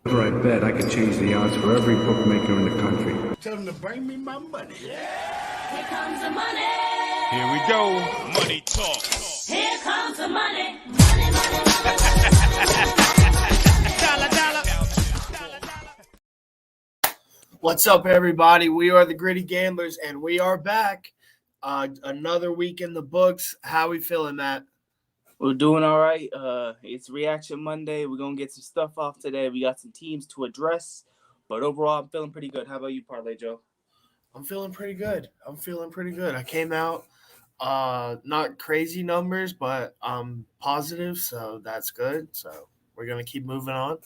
Whenever I bet, I could change the odds for every bookmaker in the country. Tell them to bring me my money. Yeah. Here comes the money. Here we go. Money talk. Here comes the money. Money, money, money. Dollar, dollar. What's up, everybody? We are the Gritty Gamblers, and we are back. Another week in the books. How we feeling, Matt? We're doing all right. It's Reaction Monday. We're going to get some stuff off today. We got some teams to address. But overall, I'm feeling pretty good. How about you, Parlay Joe? I'm feeling pretty good. I came out not crazy numbers, but positive, so that's good. So we're going to keep moving on.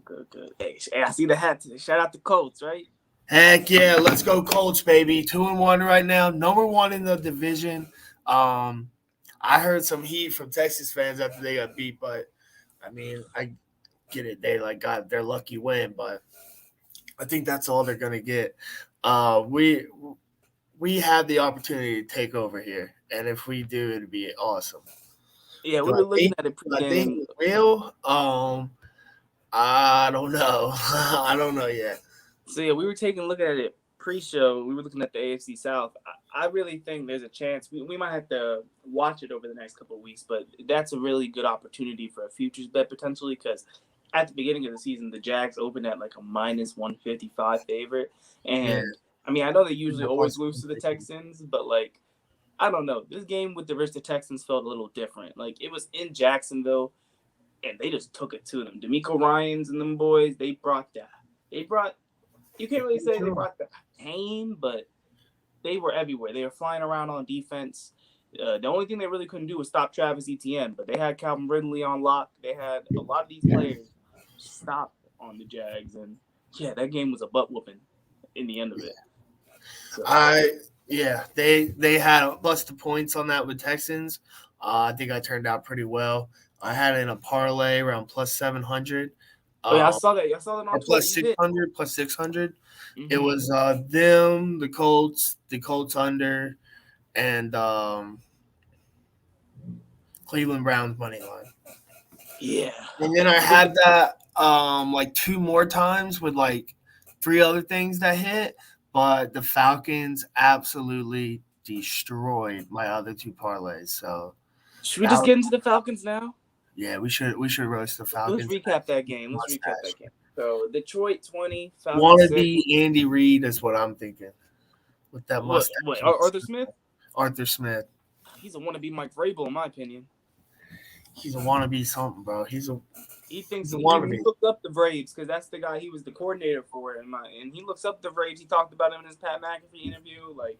Good. Hey, I see the hat today. Shout out to Colts, right? Heck yeah, let's go Colts, baby. 2-1 right now. Number one in the division. I heard some heat from Texas fans after they got beat, but I mean, I get it. They got their lucky win, but I think that's all they're gonna get. We have the opportunity to take over here, and if we do, it'd be awesome. Yeah, we were looking at it I think we will. I don't know. I don't know yet. So yeah, we were taking a look at it pre-show. We were looking at the AFC South. I really think there's a chance we might have to watch it over the next couple of weeks, but that's a really good opportunity for a futures bet potentially because at the beginning of the season, the Jags opened at like a minus 155 favorite. And I mean, I know they usually always lose to the Texans, but like, I don't know. This game with the Texans felt a little different. Like it was in Jacksonville and they just took it to them. DeMeco Ryans and them boys, you can't really say they brought the pain, but they were everywhere. They were flying around on defense. The only thing they really couldn't do was stop Travis Etienne, but they had Calvin Ridley on lock. They had a lot of these players stop on the Jags, and yeah, that game was a butt whooping in the end of it. So, they had a bunch of points on that with Texans. I think I turned out pretty well. I had it in a parlay around plus 700. I saw that. I saw that on plus 600, plus 600. Mm-hmm. It was them, the Colts under, and Cleveland Browns money line. Yeah. And then I had that like two more times with like three other things that hit, but the Falcons absolutely destroyed my other two parlays. So should we just get into the Falcons now? Yeah, we should roast the Falcons. Let's recap that game. So Detroit 20, Falcons want to 6. be Andy Reid is what I'm thinking. With that mustache. What, Arthur Smith? Arthur Smith. He's a wannabe Mike Vrabel, in my opinion. He's a wannabe something, bro. He thinks he looked up the Braves because that's the guy he was the coordinator for, and he looks up the Braves. He talked about him in his Pat McAfee interview. Like,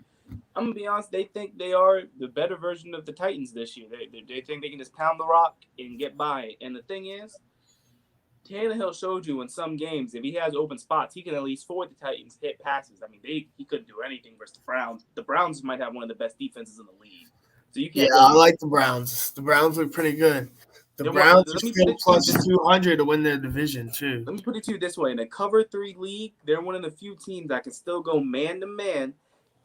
I'm gonna be honest, they think they are the better version of the Titans this year. They think they can just pound the rock and get by. And the thing is, Tannehill showed you in some games if he has open spots, he can at least force the Titans hit passes. I mean, he couldn't do anything versus the Browns. The Browns might have one of the best defenses in the league. So you can't. I like the Browns. The Browns look pretty good. The Browns are still plus 200 to win their division too. Let me put it to you this way: in a cover 3 league, they're one of the few teams that can still go man to man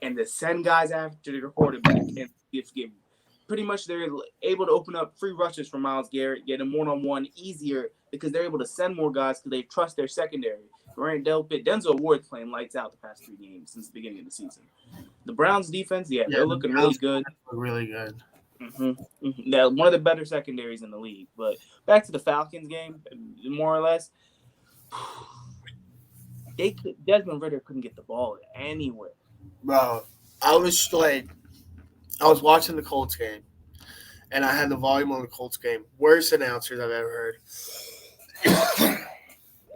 and to send guys after their quarterback. And if pretty much they're able to open up free rushes for Myles Garrett, get him one-on-one easier because they're able to send more guys because they trust their secondary. Denzel Ward's playing lights out the past 3 games since the beginning of the season. The Browns defense, they're looking really good. Really good. Mm-hmm. They're one of the better secondaries in the league. But back to the Falcons game, more or less, Desmond Ridder couldn't get the ball anywhere. Bro, I was watching the Colts game, and I had the volume on the Colts game. Worst announcers I've ever heard.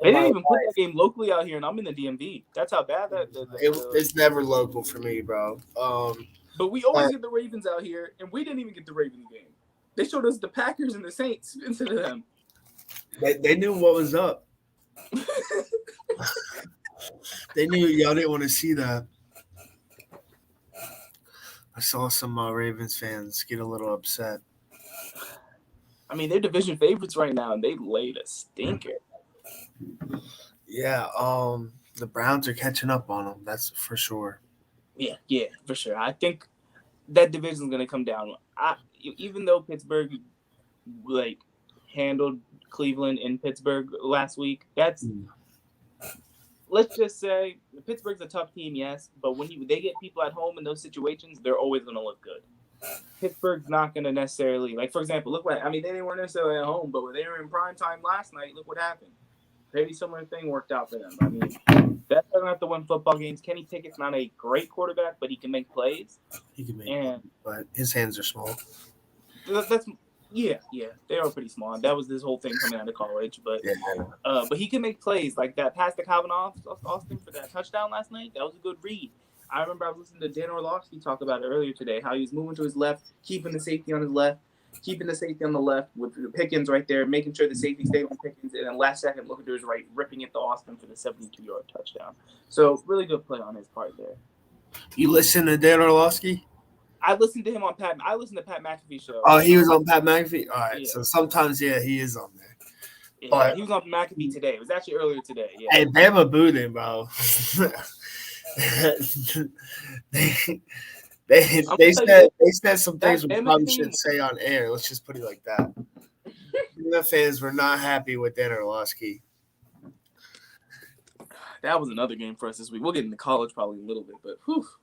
They didn't even put that game locally out here, and I'm in the DMV. That's how bad it's never local for me, bro. But we always get the Ravens out here, and we didn't even get the Ravens game. They showed us the Packers and the Saints instead of them. They knew what was up. They knew y'all didn't want to see that. I saw some Ravens fans get a little upset. I mean, they're division favorites right now, and they laid a stinker. Yeah, the Browns are catching up on them. That's for sure. Yeah, for sure. I think that division is going to come down. Even though Pittsburgh handled Cleveland in Pittsburgh last week. Let's just say Pittsburgh's a tough team, yes, but when they get people at home in those situations, they're always going to look good. Pittsburgh's not going to necessarily, like, for example, they weren't necessarily at home, but when they were in prime time last night, look what happened. Maybe similar thing worked out for them. I mean, that's going to have to win football games. Kenny Pickett's not a great quarterback, but he can make plays. But his hands are small. Yeah, they are pretty small. That was this whole thing coming out of college, but he can make plays like that pass to Calvin Austin for that touchdown last night. That was a good read. I remember I was listening to Dan Orlovsky talk about it earlier today, how he was moving to his left, keeping the safety on his left, keeping the safety on the left with Pickens right there, making sure the safety stayed on Pickens, and then last second looking to his right, ripping it to Austin for the 72-yard touchdown. So really good play on his part there. You listen to Dan Orlovsky? I listened to him on Pat McAfee show. Oh, he was on Pat McAfee? All right. Yeah. So sometimes, he is on there. Yeah, but he was on McAfee today. It was actually earlier today. Yeah. Hey, Bama booed him, bro. they said some things we probably shouldn't say on air. Let's just put it like that. The fans were not happy with Dan Orlovsky. That was another game for us this week. We'll get into college probably a little bit, but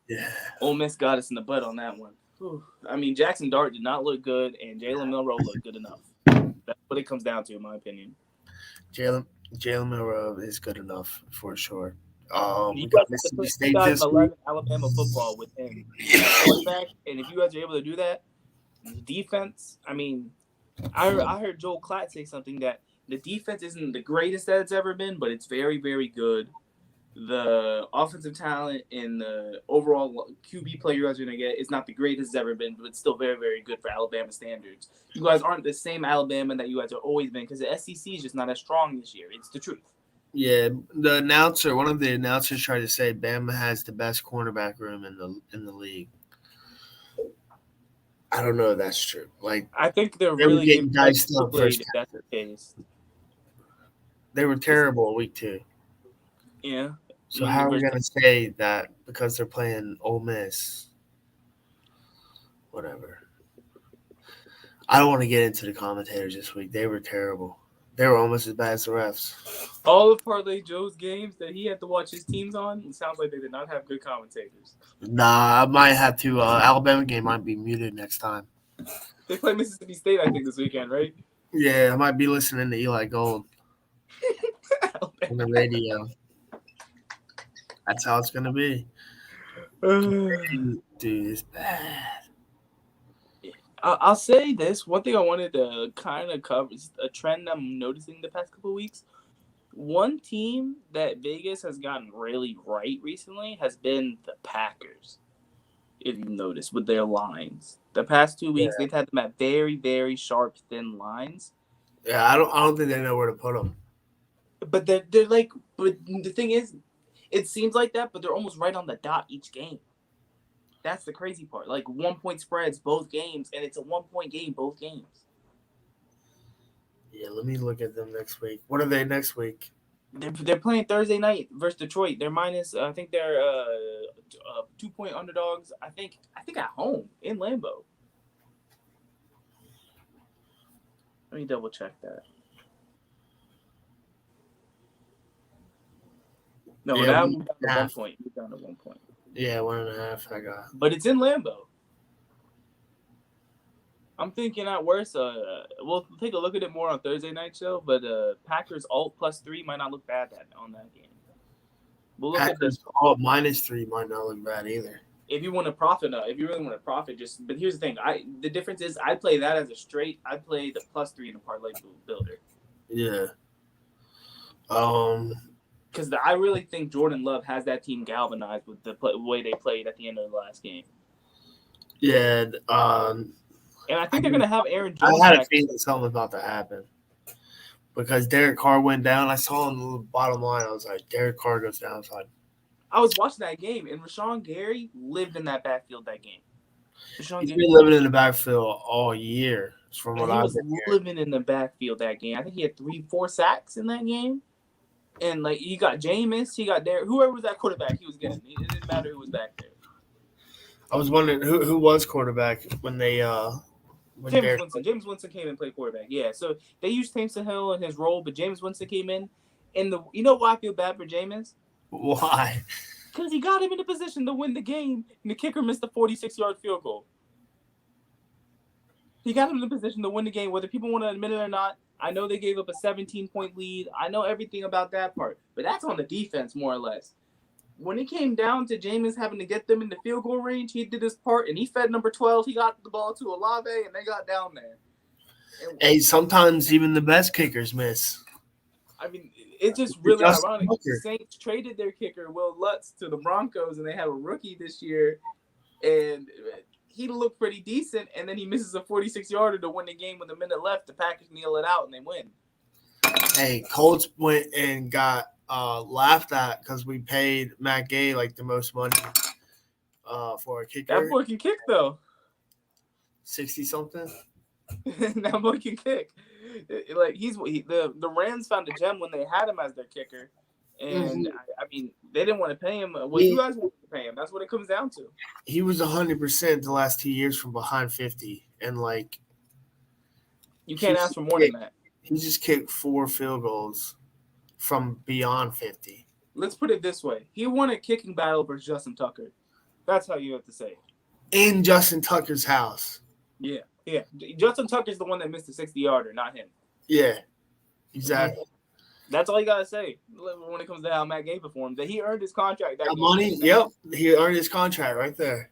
yeah, Ole Miss got us in the butt on that one. I mean, Jackson Dart did not look good, and Jalen Milroe looked good enough. That's what it comes down to, in my opinion. Jalen Milroe is good enough for sure. We You got guys Mississippi put State this week. 2011 Alabama football with him. Quarterback, and if you guys are able to do that, the defense. I mean, I heard Joel Klatt say something that the defense isn't the greatest that it's ever been, but it's very, very good. The offensive talent and the overall QB play you guys are going to get is not the greatest it's ever been, but it's still very, very good for Alabama standards. You guys aren't the same Alabama that you guys have always been because the SEC is just not as strong this year. It's the truth. Yeah, one of the announcers tried to say Bama has the best cornerback room in the league. I don't know if that's true. Like, I think they're they were really getting good diced up players first if that's the case. They were terrible week 2. Yeah. So how are we going to say that because they're playing Ole Miss? Whatever. I don't want to get into the commentators this week. They were terrible. They were almost as bad as the refs. All of Parlay Joe's games that he had to watch his teams on, it sounds like they did not have good commentators. Nah, I might have to. Alabama game might be muted next time. They play Mississippi State, I think, this weekend, right? Yeah, I might be listening to Eli Gold on the radio. That's how it's going to be. Dude, it's bad. I'll say this. One thing I wanted to kind of cover is a trend I'm noticing the past couple of weeks. One team that Vegas has gotten really right recently has been the Packers, if you've noticed, with their lines. The past 2 weeks, they've had them at very, very sharp, thin lines. Yeah, I don't think they know where to put them. But they're like, but the thing is, it seems like that, but they're almost right on the dot each game. That's the crazy part. Like 1-point spreads both games, and it's a 1-point game both games. Yeah, let me look at them next week. What are they next week? They're playing Thursday night versus Detroit. They're minus. I think they're 2-point underdogs. I think at home in Lambeau. Let me double check that. No, now we're down to 1 point. We're down to 1 point. Yeah, 1.5 I got. But it's in Lambeau. I'm thinking at worst, we'll take a look at it more on Thursday night show, but Packers alt +3 might not look bad on that game. We'll look Packers at this. alt -3 might not look bad either. If you want to profit, if you really want to profit, but here's the thing. The difference is I play that as a straight. I play the +3 in a parlay builder. Yeah. Because I really think Jordan Love has that team galvanized with the way they played at the end of the last game. Yeah. And I think they're going to have Aaron Jones. I had a feeling something was about to happen because Derek Carr went down. I saw on the bottom line. I was like, Derek Carr goes down. I was watching that game, and Rashawn Gary lived in that backfield that game. He's been living in the backfield all year, from what I was living in the backfield that game. I think he had 3-4 sacks in that game. And, like, he got Jameis, he got Derek. Whoever was that quarterback, he was getting. It didn't matter who was back there. I was wondering who was quarterback when they when James Bears Winston. James Winston came in and played quarterback. Yeah, so they used Taysom Hill in his role, but James Winston came in. And you know why I feel bad for Jameis? Why? Because he got him in a position to win the game, and the kicker missed a 46-yard field goal. He got him in a position to win the game, whether people want to admit it or not. I know they gave up a 17-point lead. I know everything about that part, but that's on the defense more or less. When it came down to Jameis having to get them in the field goal range, he did his part, and he fed number 12. He got the ball to Olave, and they got down there. And, Hey, sometimes even the best kickers miss. I mean, it's just really Justin ironic. Tucker. The Saints traded their kicker, Will Lutz, to the Broncos, and they have a rookie this year, and he looked pretty decent, and then he misses a 46-yarder to win the game with a minute left. The Packers kneel it out, and they win. Hey, Colts went and got laughed at because we paid Matt Gay like the most money for a kicker. That boy can kick, though. 60-something. That boy can kick. Like the Rams found a gem when they had him as their kicker, and I mean they didn't want to pay him. Well, you guys wanted to pay him. That's what it comes down to. He was 100% the last 2 years from behind 50, and like You can't ask for more than that. he just kicked 4 field goals from beyond 50. Let's put it this way: he won a kicking battle versus Justin Tucker. That's how you have to say it. In Justin Tucker's house. Yeah. Justin Tucker's the one that missed the 60-yarder, not him. Yeah, exactly. That's all you gotta say when it comes to how Matt Gay performed. That he earned his contract. That That money, yep, he earned his contract right there.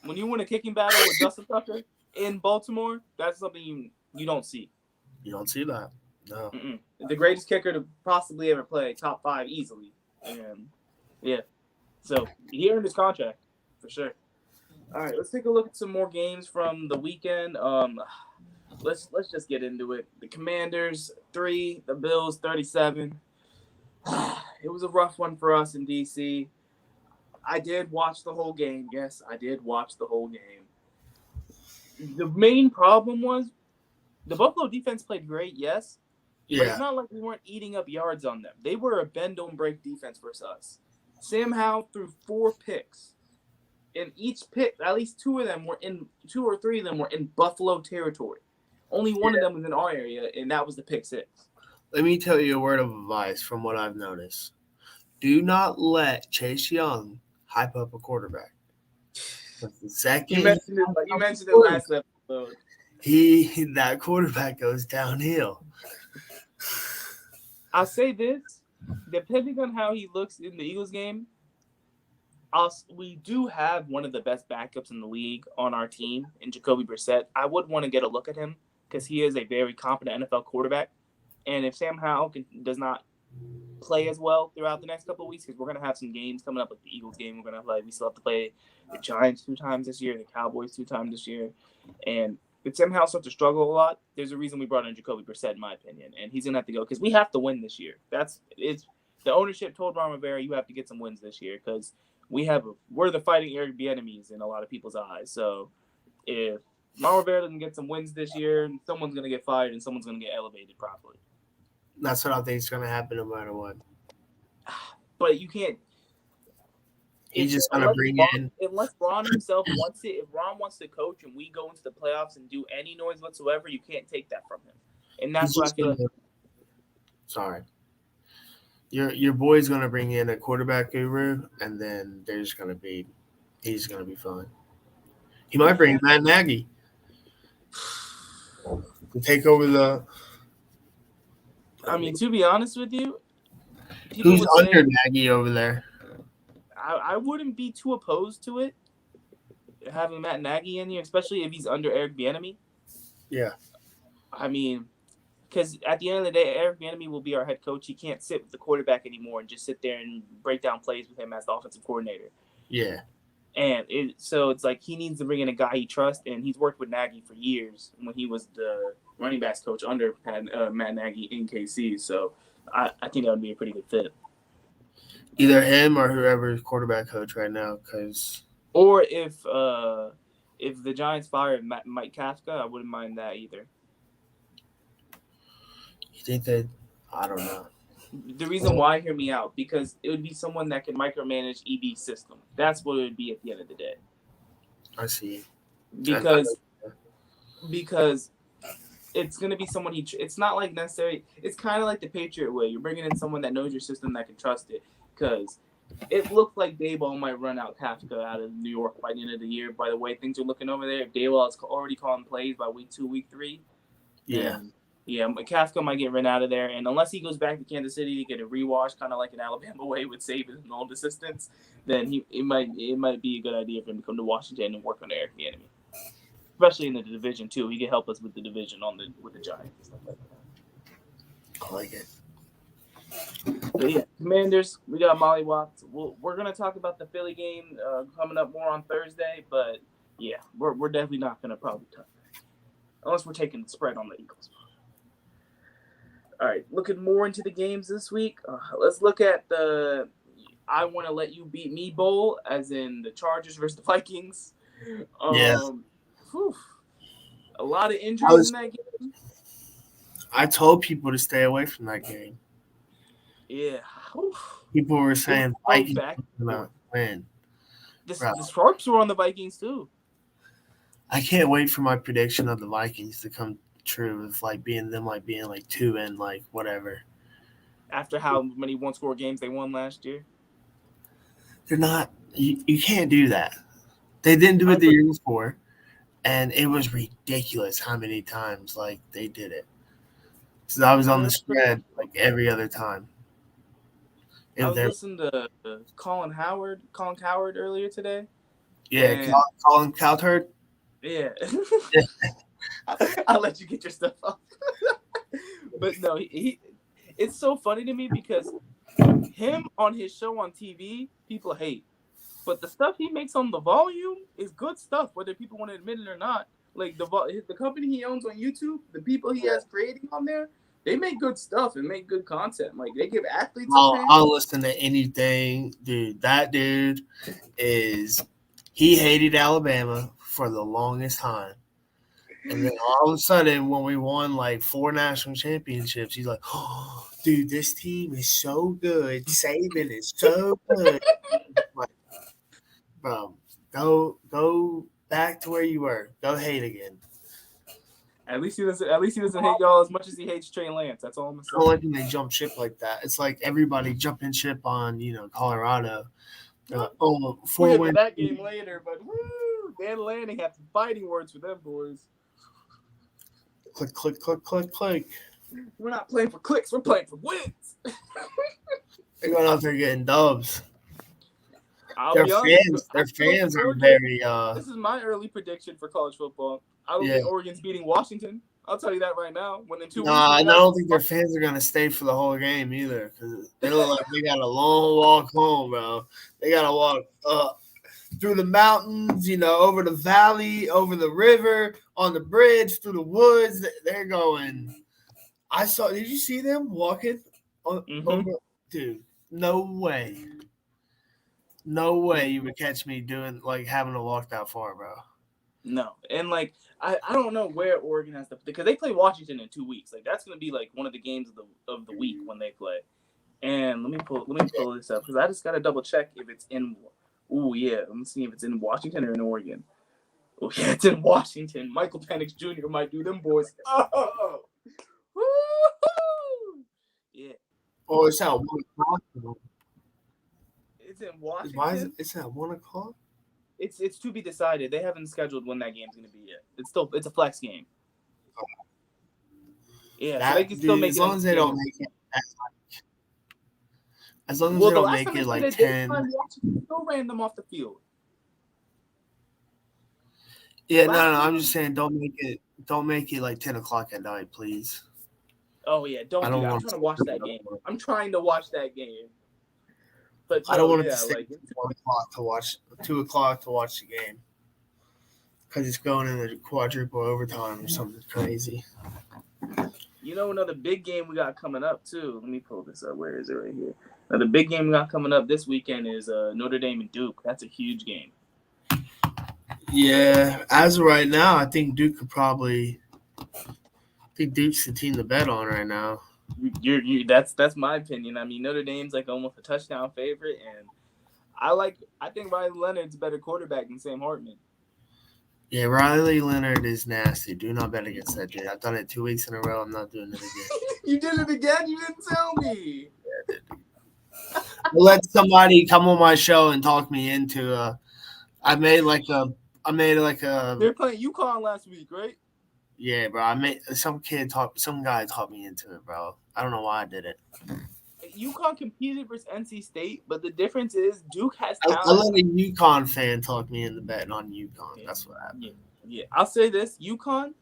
When you win a kicking battle with Justin Tucker in Baltimore, that's something you don't see. You don't see that. No. The greatest kicker to possibly ever play, top 5 easily. And yeah, so he earned his contract for sure. All right, let's take a look at some more games from the weekend. Let's just get into it. The Commanders 3, the Bills 37. It was a rough one for us in DC. I did watch the whole game. Yes, I did watch the whole game. The main problem was the Buffalo defense played great, yes. But Yeah. it's not like we weren't eating up yards on them. They were a bend-don't-break defense versus us. Sam Howell threw 4 picks. And each pick, at least 2 or 3 of them were in Buffalo territory. Only one of them was in our area, and that was the pick 6. Let me tell you a word of advice from what I've noticed. Do not let Chase Young hype up a quarterback. The second You mentioned it last episode. that quarterback goes downhill. I'll say this, depending on how he looks in the Eagles game, we do have one of the best backups in the league on our team in Jacoby Brissett. I would want to get a look at him because he is a very competent NFL quarterback. And if Sam Howell does not play as well throughout the next couple of weeks, because we're going to have some games coming up, like the Eagles game, we still have to play the Giants 2 times this year, the Cowboys 2 times this year. And if Sam Howell starts to struggle a lot, there's a reason we brought in Jacoby Brissett, in my opinion. And he's going to have to go because we have to win this year. The ownership told Ron Rivera, you have to get some wins this year because we're the fighting Eric enemies in a lot of people's eyes. So if Ron Rivera doesn't get some wins this year, someone's going to get fired and someone's going to get elevated properly. That's what I think is going to happen no matter what. But you can't. He's just going to bring in. Unless Ron himself wants it, if Ron wants to coach and we go into the playoffs and do any noise whatsoever, you can't take that from him. And that's what I feel like. Sorry. Your boy's going to bring in a quarterback guru, and then he's going to be fine. He might bring Matt Nagy to take over the. I mean, to be honest with you, who's under Nagy over there? I wouldn't be too opposed to it, having Matt Nagy in here, especially if he's under Eric Bieniemy. Yeah. I mean, because at the end of the day, Eric Bieniemy will be our head coach. He can't sit with the quarterback anymore and just sit there and break down plays with him as the offensive coordinator. Yeah. And so it's like he needs to bring in a guy he trusts, and he's worked with Nagy for years when he was the running backs coach under Matt Nagy in KC. So I think that would be a pretty good fit. Either him or whoever's quarterback coach right now, or if the Giants fired Mike Kafka, I wouldn't mind that either. You think that? I don't know. The reason why, hear me out, because it would be someone that can micromanage EB's system. That's what it would be at the end of the day. I see. Because because it's going to be someone it's not like necessarily, it's kind of like the Patriot way. You're bringing in someone that knows your system, that can trust it, because it looks like Dayball might run out Kafka out of New York by the end of the year. By the way things are looking over there, if Dayball is already calling plays by week 2, week 3, Kafka might get run out of there. And unless he goes back to Kansas City to get a rewash, kind of like an Alabama way with Saban and old assistants, then it might be a good idea for him to come to Washington and work on Eric Bieniemy, especially in the division too. He can help us with the division with the Giants and stuff like that. I like it. But yeah, Commanders, we got mollywopped. We're gonna talk about the Philly game coming up more on Thursday, but yeah, we're definitely not gonna probably touch that unless we're taking the spread on the Eagles. All right, looking more into the games this week. Let's look at the I want to let you beat me bowl, as in the Chargers versus the Vikings. A lot of injuries in that game. I told people to stay away from that game. Yeah. People were saying Vikings gonna win. The Sharps were on the Vikings too. I can't wait for my prediction of the Vikings to come true of being 2 and whatever. After how many one-score games they won last year? They're not. You can't do that. They didn't do it the year before, and it was ridiculous how many times they did it. So I was on the spread every other time. I was listening to Colin Cowherd earlier today. Yeah, Colin Cowherd. Yeah. I'll let you get your stuff off. But no, it's so funny to me because him on his show on TV, people hate. But the stuff he makes on the volume is good stuff, whether people want to admit it or not. Like the company he owns on YouTube, the people he has creating on there, they make good stuff and make good content. Like they give athletes. I'll listen to anything, dude. That dude he hated Alabama for the longest time. And then all of a sudden, when we won 4 national championships, he's like, "Oh, dude, this team is so good. Saban is so good." Bro, go back to where you were. Go hate again. At least he doesn't hate y'all as much as he hates Trey Lance. That's all I'm saying. I don't like when they jump ship like that. It's like everybody jumping ship on Colorado. 4 wins. That game later, but Dan Lanning had some fighting words for them boys. Click, click, click, click, click. We're not playing for clicks. We're playing for wins. They're going out there getting dubs. Their fans are very. This is my early prediction for college football. I don't think Oregon's beating Washington. I'll tell you that right now. When in 2 weeks, I don't think their fans are gonna stay for the whole game either, because they look like they got a long walk home, bro. They gotta walk through the mountains, over the valley, over the river, on the bridge, through the woods. They're going. Did you see them walking? Over, dude, no way. No way you would catch me doing having to walk that far, bro. No, and I don't know where Oregon has because they play Washington in 2 weeks. That's gonna be one of the games of the week when they play. And let me pull this up because I just gotta double check if it's in. Oh yeah, let me see if it's in Washington or in Oregon. Oh yeah, it's in Washington. Michael Penix Jr. might do them boys. Oh, woo-hoo! Yeah. Oh, it's at 1 o'clock. It's in Washington. Why is it's at 1 o'clock? It's to be decided. They haven't scheduled when that game's going to be yet. It's a flex game. Yeah, so they can still make it. As long as they don't make it. As long as they don't make it 10. Still ran them off the field. Yeah, no. I'm just saying, don't make it 10 o'clock at night, please. Oh yeah, don't do that. I'm trying to watch that game. I'm trying to watch that game. But I don't want it to stay 1 o'clock to watch, 2 o'clock to watch the game, because it's going in a quadruple overtime or something crazy. Another big game we got coming up too. Let me pull this up. Where is it? Right here. Another big game we got coming up this weekend is Notre Dame and Duke. That's a huge game. Yeah, as of right now, I think Duke could probably. I think Duke's the team to bet on right now. That's my opinion. I mean, Notre Dame's almost a touchdown favorite, and I think Riley Leonard's a better quarterback than Sam Hartman. Yeah, Riley Leonard is nasty. Do not bet against that dude. I've done it 2 weeks in a row. I'm not doing it again. You did it again? You didn't tell me. I'll let somebody come on my show and talk me into I made like a They're playing UConn last week, right? yeah, bro. I made some guy taught me into it, bro. I don't know why I did it. UConn competed versus NC State, but the difference is Duke has I talent. let a UConn fan talk me into betting on UConn. That's what happened. Yeah. I'll say this: UConn,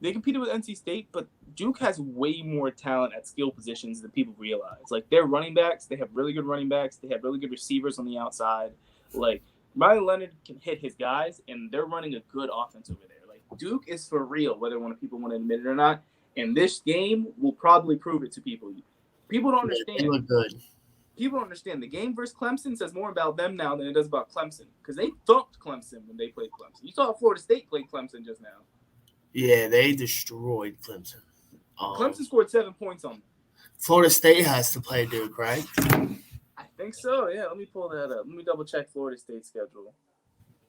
they competed with NC State, but Duke has way more talent at skill positions than people realize. Like their running backs, they have really good running backs. They have really good receivers on the outside. Like Riley Leonard can hit his guys, and they're running a good offense over there. Like Duke is for real, whether people want to admit it or not. And this game will probably prove it to people. People don't understand. They look good. People don't understand. The game versus Clemson says more about them now than it does about Clemson because they thumped Clemson when they played Clemson. You saw Florida State play Clemson just now. Yeah, they destroyed Clemson. Clemson scored 7 points on them. Florida State has to play Duke, right? I think so. Yeah, let me pull that up. Let me double check Florida State's schedule.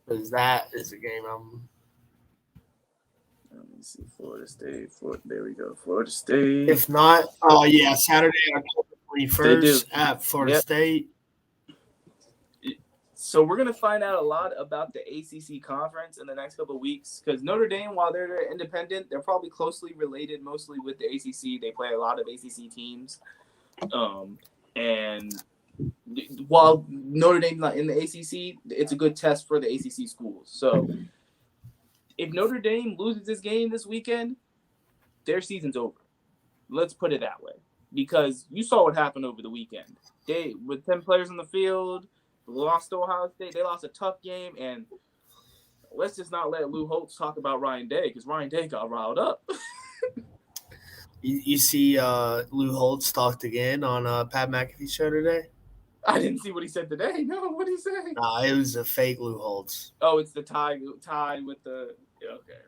Because that is a game I'm. Let me see. Florida State. There we go. Florida State. If not, Saturday, October 21st at Florida State. So we're going to find out a lot about the ACC conference in the next couple of weeks because Notre Dame, while they're independent, they're probably closely related mostly with the ACC. They play a lot of ACC teams. And while Notre Dame's not in the ACC, it's a good test for the ACC schools. So if Notre Dame loses this game this weekend, their season's over. Let's put it that way. Because you saw what happened over the weekend. They, with 10 players on the field, lost to Ohio State. They lost a tough game. And let's just not let Lou Holtz talk about Ryan Day because Ryan Day got riled up. You see Lou Holtz talked again on Pat McAfee's show today? I didn't see what he said today. No, what did he say? Nah, it was a fake Lou Holtz. Oh, it's the tie with the okay.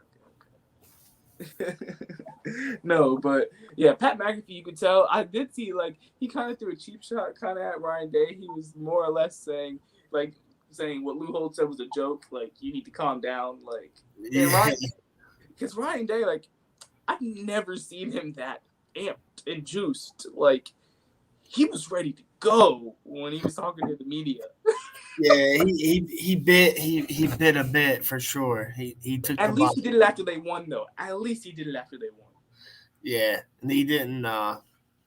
No, but yeah, Pat McAfee, you could tell. I did see he kind of threw a cheap shot kind of at Ryan Day. He was more or less saying what Lou Holtz said was a joke. Like you need to calm down. Because Ryan Day, I've never seen him that amped and juiced. Like he was ready to go when he was talking to the media. Yeah, he bit a bit for sure. He took. At least he did it after they won, though. At least he did it after they won. Yeah, and he didn't.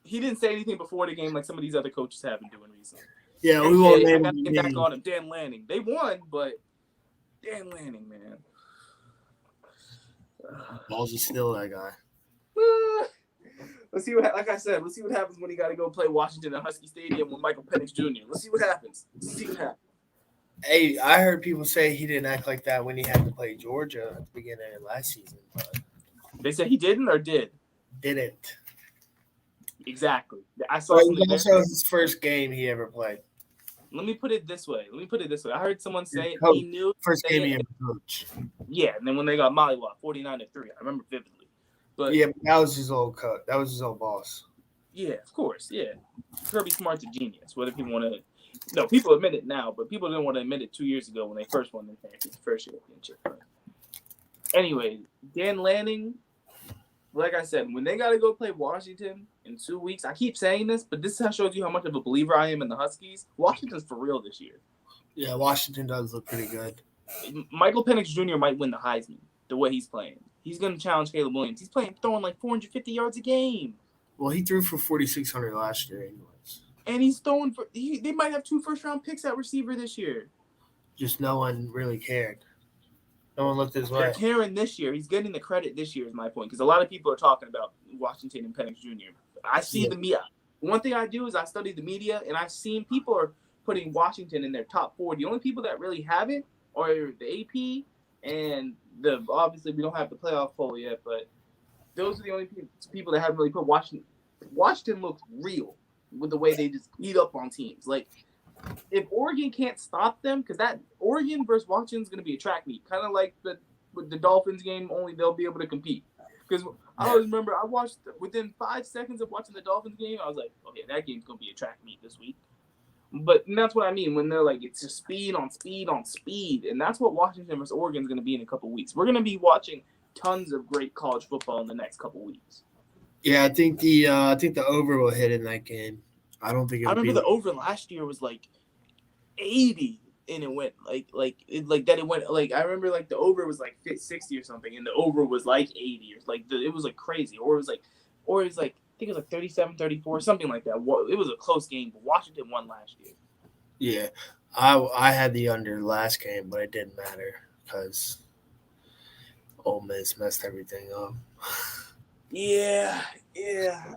He didn't say anything before the game like some of these other coaches have been doing recently. Yeah, we won't I name got to get back names. on him. Dan Lanning. They won, but Dan Lanning, man. Balls is still that guy. Let's see what, like I said, let's see what happens when he got to go play Washington at Husky Stadium with Michael Penix Jr. Let's see what happens. Hey, I heard people say he didn't act like that when he had to play Georgia at the beginning of last season, but They said he didn't or did? didn't. Exactly. I saw But it something was there. also his first game he ever played. Let me put it this way. I heard someone say Coach. he knew. First game he ever coached. Yeah, and then when they got mollywopped, 49-3, I remember vividly. But Yeah, but that was his old coach. That was his old boss. yeah, of course, yeah. Kirby Smart's a genius. Whether people want to, no, people admit it now, but people didn't want to admit it 2 years ago when they first won the first championship. But anyway, Dan Lanning, like I said, when they got to go play Washington in 2 weeks, I keep saying this, but this shows you how much of a believer I am in the Huskies. Washington's for real this year. Yeah, Washington does look pretty good. Michael Penix Jr. might win the Heisman the way he's playing. He's going to challenge Caleb Williams. He's throwing like 450 yards a game. Well, he threw for 4,600 last year anyways. And he's throwing for – they might have 2 first-round picks at receiver this year. Just no one really cared. No one looked his way. They're caring this year. He's getting the credit this year is my point because a lot of people are talking about Washington and Penix Jr. I see the media. One thing I do is I study the media, and I've seen people are putting Washington in their top 4. The only people that really haven't are the AP and obviously we don't have the playoff poll yet, but those are the only people that haven't really put Washington. Washington looks real with the way they just beat up on teams. Like, if Oregon can't stop them, because that Oregon versus Washington is going to be a track meet, kind of like with the Dolphins game, only they'll be able to compete. Because I always remember I watched within 5 seconds of watching the Dolphins game, I was like, okay, that game's going to be a track meet this week. But that's what I mean when they're like, it's just speed on speed on speed. And that's what Washington versus Oregon is going to be in a couple weeks. We're going to be watching tons of great college football in the next couple weeks. Yeah, I think the over will hit in that game. I don't think I it'll remember be the over last year was like 80, and it went I remember like the over was like 60 or something, and the over was like 80 or like it was like crazy, or it was like I think it was like 37-34, something like that. It was a close game, but Washington won last year. Yeah, I had the under last game, but it didn't matter because Ole Miss messed everything up. Yeah.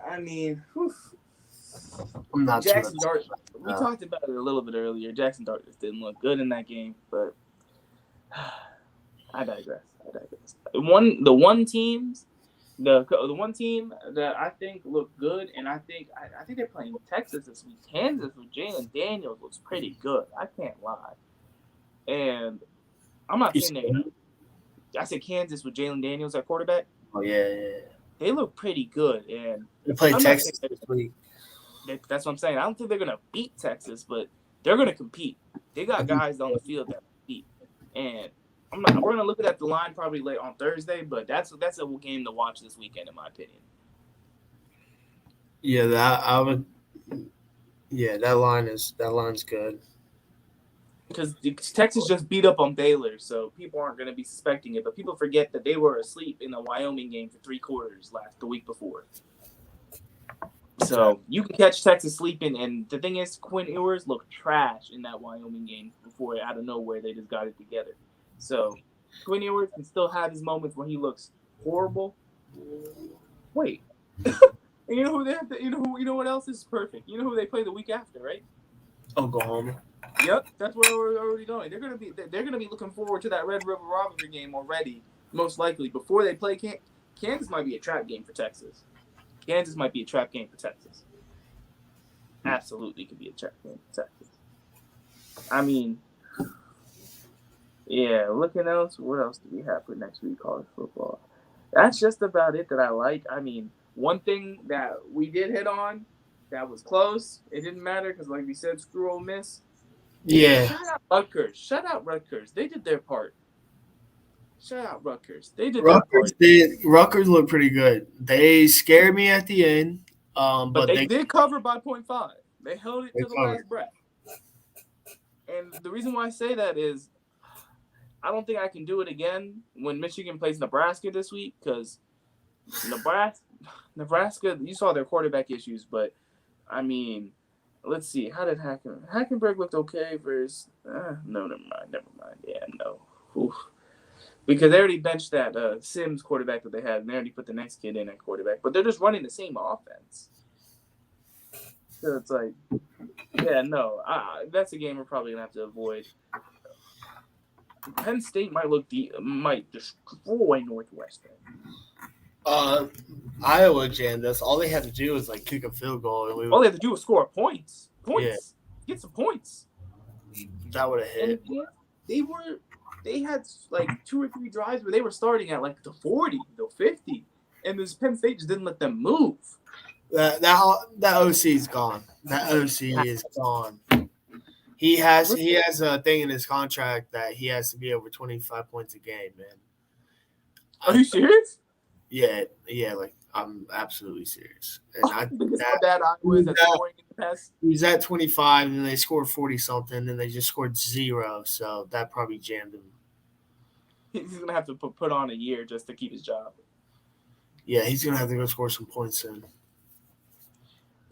I mean, whew. I'm not Jackson too Dart. We talked about it a little bit earlier. Jackson Dart just didn't look good in that game, but I digress. The one team that I think looked good, and I think they're playing Texas this week. Kansas with Jalen Daniels looks pretty good. I can't lie. And I'm not saying I said Kansas with Jalen Daniels at quarterback. Oh yeah. They look pretty good, and They play Texas this week. That's what I'm saying. I don't think they're gonna beat Texas, but they're gonna compete. They got guys on the field that compete, and we're gonna look at the line probably late on Thursday, but that's a game to watch this weekend, in my opinion. Yeah, that line's good. Because Texas just beat up on Baylor, so people aren't going to be suspecting it. But people forget that they were asleep in the Wyoming game for 3 quarters the week before. So you can catch Texas sleeping, and the thing is, Quinn Ewers looked trash in that Wyoming game before out of nowhere they just got it together. So Quinn Ewers can still have his moments when he looks horrible. Wait, and you know who they have to, you know what else is perfect? You know who they play the week after, right? Oklahoma. Yep, that's where we're already going. They're gonna be looking forward to that Red River rivalry game already, most likely before they play Kansas. Might be a trap game for Texas. Absolutely could be a trap game for Texas. I mean, yeah. Looking else, what else do we have for next week college football? That's just about it that I like. I mean, one thing that we did hit on that was close. It didn't matter because, like we said, screw Ole Miss. Yeah. Shut out Rutgers. They did their part. Shut out Rutgers. They did Rutgers their part. Rutgers looked pretty good. They scared me at the end. But they did cover by 0.5. They held it to the last breath. And the reason why I say that is I don't think I can do it again when Michigan plays Nebraska this week because Nebraska, you saw their quarterback issues, but I mean, let's see. How did Hackenberg looked okay versus no, never mind. Yeah, no. Oof. Because they already benched that Sims quarterback that they had, and they already put the next kid in at quarterback. But they're just running the same offense. So it's like, yeah, no. That's a game we're probably going to have to avoid. Penn State might destroy Northwestern. Iowa jammed us. All they had to do was like kick a field goal. And all they had to do was score points. Yeah. Get some points. That would have hit. And they had like 2 or 3 drives where they were starting at like the 40, the 50, and this Penn State just didn't let them move. That OC is gone. That OC is gone. He has a thing in his contract that he has to be over 25 points a game, man. Are you serious? Yeah, like I'm absolutely serious. And he's at 25, and they scored 40 something, and they just scored 0, so that probably jammed him. He's gonna have to put on a year just to keep his job. Yeah, he's gonna have to go score some points soon.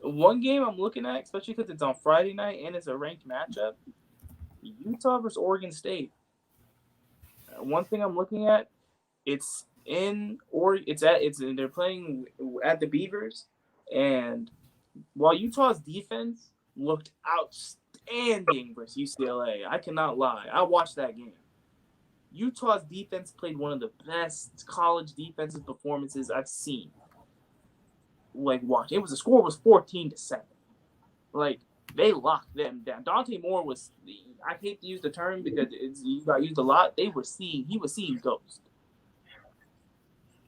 One game I'm looking at, especially because it's on Friday night and it's a ranked matchup, Utah versus Oregon State. One thing I'm looking at, they're playing at the Beavers, and while Utah's defense looked outstanding versus UCLA, I cannot lie. I watched that game. Utah's defense played one of the best college defensive performances I've seen. Like, watch. The score was 14-7. Like, they locked them down. Dante Moore was, I hate to use the term because he got used a lot. He was seeing ghosts.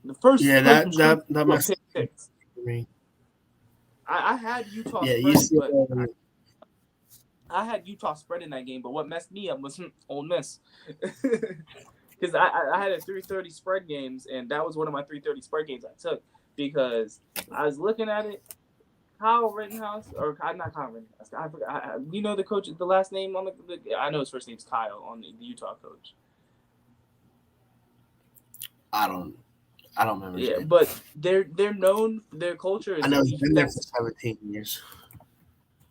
The first that must be me. I had Utah first, but I had Utah spread in that game, but what messed me up was Ole Miss. Because I had a 3:30 spread games, and that was one of my 3:30 spread games I took because I was looking at it. Kyle Rittenhouse, or not Kyle Rittenhouse. I forgot. You know the coach, the last name on the I know his first name's Kyle on the Utah coach. I don't remember. His Yeah, name. but they're known. Their culture is I know he's been there for defense. 17 years.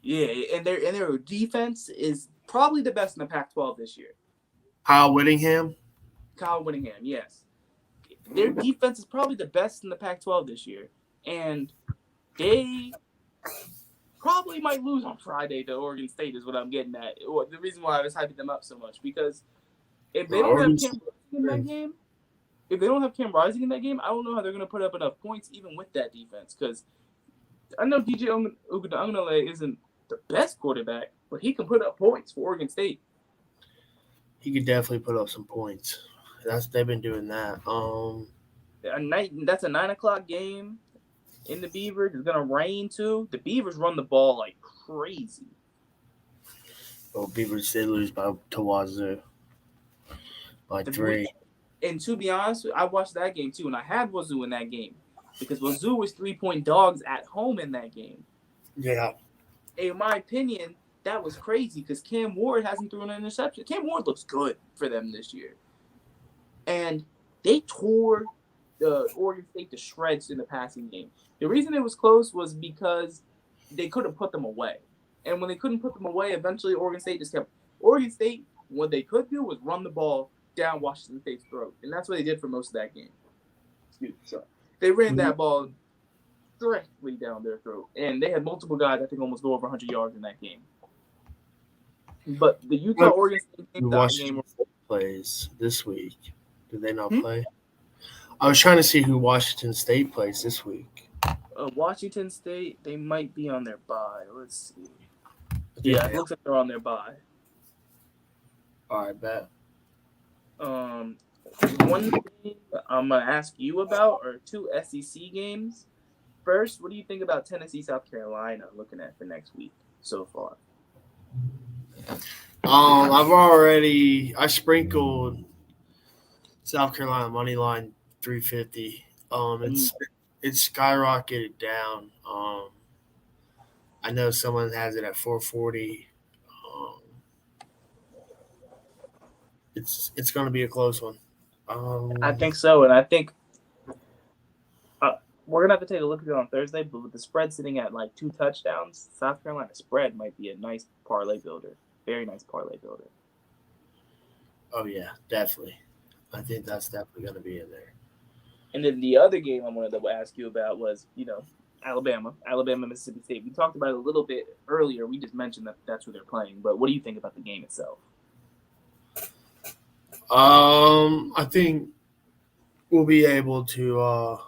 Yeah, and their defense is probably the best in the Pac-12 this year. Kyle Whittingham. Kyle Whittingham, yes. Their defense is probably the best in the Pac-12 this year, and they probably might lose on Friday to Oregon State is what I'm getting at. The reason why I was hyping them up so much because if they don't have Cam Rising in that game, I don't know how they're going to put up enough points even with that defense because I know DJ Ugunale isn't the best quarterback, but he can put up points for Oregon State. He could definitely put up some points. They've been doing that. That's a 9:00 game in the Beavers. It's gonna rain too. The Beavers run the ball like crazy. Well, Beavers did lose to Wazoo by 3. And to be honest, I watched that game too, and I had Wazoo in that game because Wazoo was 3-point dogs at home in that game. Yeah. In my opinion, that was crazy because Cam Ward hasn't thrown an interception. Cam Ward looks good for them this year. And they tore the Oregon State to shreds in the passing game. The reason it was close was because they couldn't put them away. And when they couldn't put them away, eventually Oregon State just kept – Oregon State, what they could do was run the ball down Washington State's throat. And that's what they did for most of that game. So they ran that ball directly down their throat. And they had multiple guys, I think, almost go over 100 yards in that game. But the Utah-Oregon State game, Washington State plays this week. Did they not play? I was trying to see who Washington State plays this week. Washington State, they might be on their bye. Let's see. Yeah, it looks like they're on their bye. All right, bet. One thing I'm going to ask you about are 2 SEC games. First, what do you think about Tennessee, South Carolina looking at for next week so far? I sprinkled South Carolina money line 350. It's skyrocketed down. I know someone has it at 440. It's going to be a close one. I think so, and I think we're gonna have to take a look at it on Thursday. But with the spread sitting at like 2 touchdowns, South Carolina spread might be a nice parlay builder. Very nice parlay builder. Oh yeah, definitely. I think that's definitely going to be in there. And then the other game I wanted to ask you about was, Alabama, Mississippi State. We talked about it a little bit earlier. We just mentioned that that's who they're playing. But what do you think about the game itself? I think we'll be able to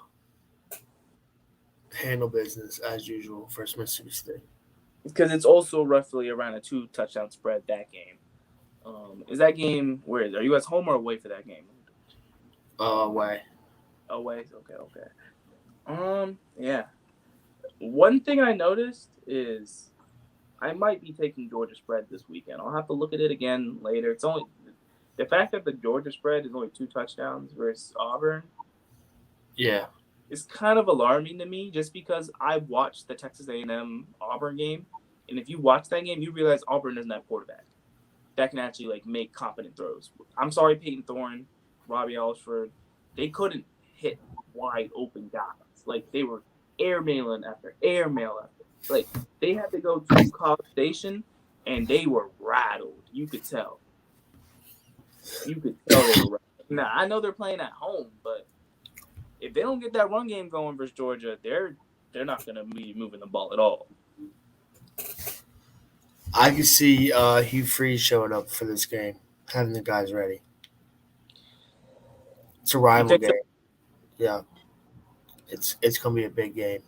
handle business as usual for Mississippi State. Because it's also roughly around a 2 touchdown spread that game. Is that game where are you guys home or away for that game? Away. Away. Okay. Yeah. One thing I noticed is I might be taking Georgia spread this weekend. I'll have to look at it again later. It's only the fact that the Georgia spread is only 2 touchdowns versus Auburn. Yeah. It's kind of alarming to me just because I watched the Texas A&M Auburn game, and if you watch that game, you realize Auburn doesn't have quarterback that can actually make competent throws. I'm sorry, Peyton Thorne, Robbie Alsford, they couldn't hit wide open guys. They were airmailing after airmail after. They had to go to College Station, and they were rattled. You could tell. They were rattled. Now I know they're playing at home, but if they don't get that run game going versus Georgia, they're not going to be moving the ball at all. I can see Hugh Freeze showing up for this game, having the guys ready. It's a rival game. Yeah. It's going to be a big game.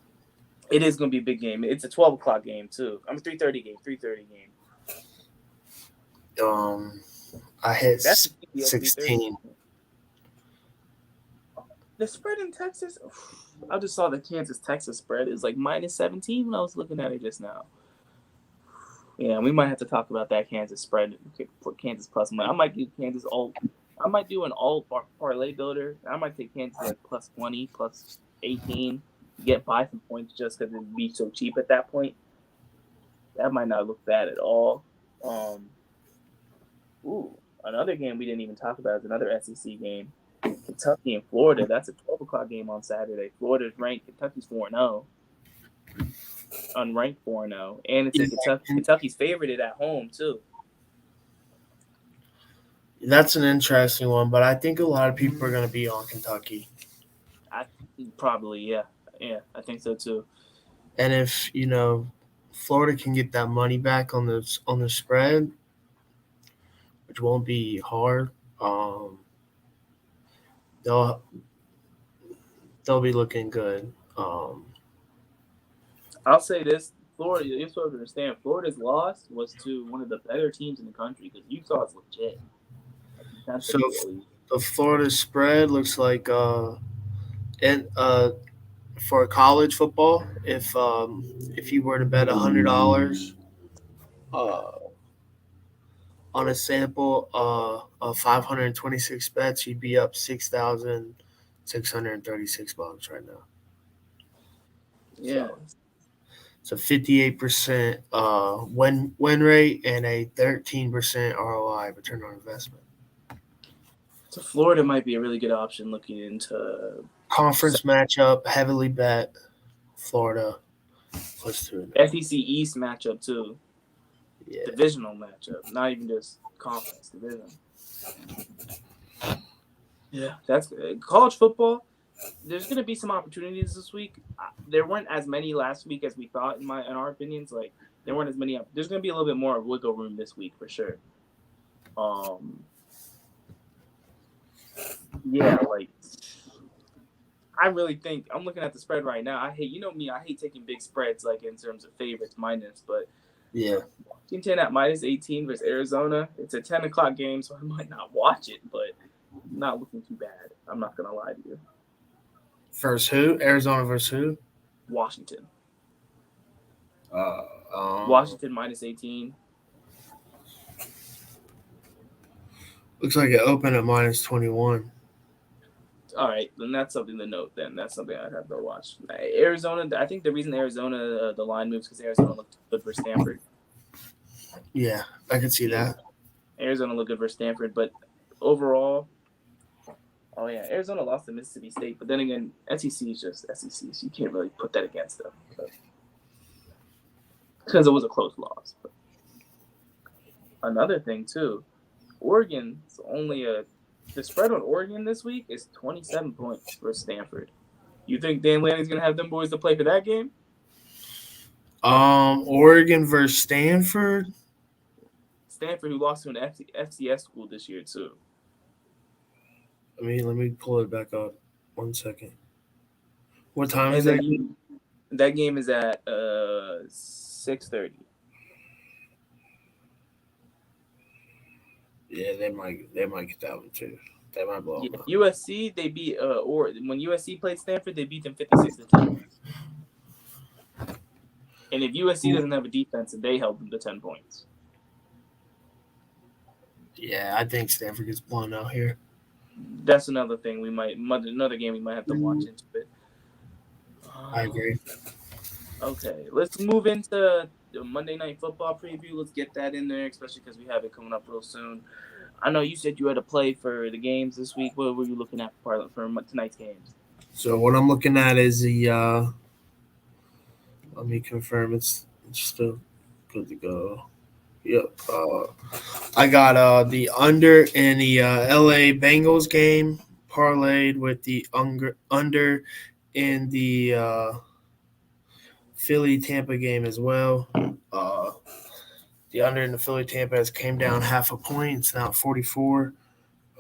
It is going to be a big game. It's a 12 o'clock game, too. 3:30 game. 3:30 game. I hit 16. The spread in Texas, I just saw the Kansas-Texas spread is -17 when I was looking at it just now. Yeah, we might have to talk about that Kansas spread. Put Kansas plus money. I might do Kansas alt. I might do an alt parlay builder. I might take Kansas like plus 20, plus 18, get by some points just because it'd be so cheap at that point. That might not look bad at all. Another game we didn't even talk about is another SEC game. Kentucky and Florida. That's a 12 o'clock game on Saturday. Florida's ranked. Kentucky's 4-0. Unranked 4-0. And it's in Kentucky. Kentucky's favored at home, too. That's an interesting one, but I think a lot of people are going to be on Kentucky. Probably, yeah. Yeah, I think so, too. And if, Florida can get that money back on the spread, which won't be hard, they'll be looking good. I'll say this: Florida. You have to understand, Florida's loss was to one of the better teams in the country because Utah is legit. So the Florida spread looks like, for college football, if you were to bet $100 on a sample of 526 bets, you'd be up $6,636 right now. Yeah. So 58% win rate and a 13% ROI, return on investment. So Florida might be a really good option looking into Conference matchup, heavily bet Florida plus 2. SEC East matchup too. Yeah. Divisional matchup, not even just conference division. Yeah, that's good. College football. There's going to be some opportunities this week. There weren't as many last week as we thought, in our opinions. Like there weren't as many. There's going to be a little bit more wiggle room this week for sure. Yeah, like I really think I'm looking at the spread right now. I hate me. I hate taking big spreads like in terms of favorites minus, but yeah. Team 10 at minus 18 versus Arizona. It's a 10 o'clock game, so I might not watch it, but not looking too bad. I'm not gonna lie to you. Versus who? Arizona versus who? Washington. Washington minus 18. Looks like it opened at minus 21. All right, then that's something to note. Then that's something I'd have to watch. Arizona. I think the reason Arizona the line moves because Arizona looked good for Stanford. Yeah, I can see that. Arizona looked good for Stanford, but overall, Arizona lost to Mississippi State. But then again, SEC is just SEC, so you can't really put that against them because it was a close loss. But another thing too, Oregon's only the spread on Oregon this week is 27 points for Stanford. You think Dan Lanning's gonna have them boys to play for that game? Oregon versus Stanford. Stanford, who lost to an FCS school this year too. Let me pull it back up. 1 second. What time is that? That game is at 6:30. Yeah, they might get that one too. They might blow them up. USC, they beat when USC played Stanford, they beat them 56-10. And if USC doesn't have a defense, they held them to 10 points. Yeah, I think Stanford gets blown out here. That's another thing another game we might have to watch into it. I agree. Okay, let's move into the Monday Night Football preview. Let's get that in there, especially because we have it coming up real soon. I know you said you had a play for the games this week. What were you looking at for tonight's games? So what I'm looking at is the let me confirm it's still good to go. Yep. I got the under in the LA Bengals game parlayed with the under in the Philly Tampa game as well. The under in the Philly Tampa has came down half a point. It's now 44.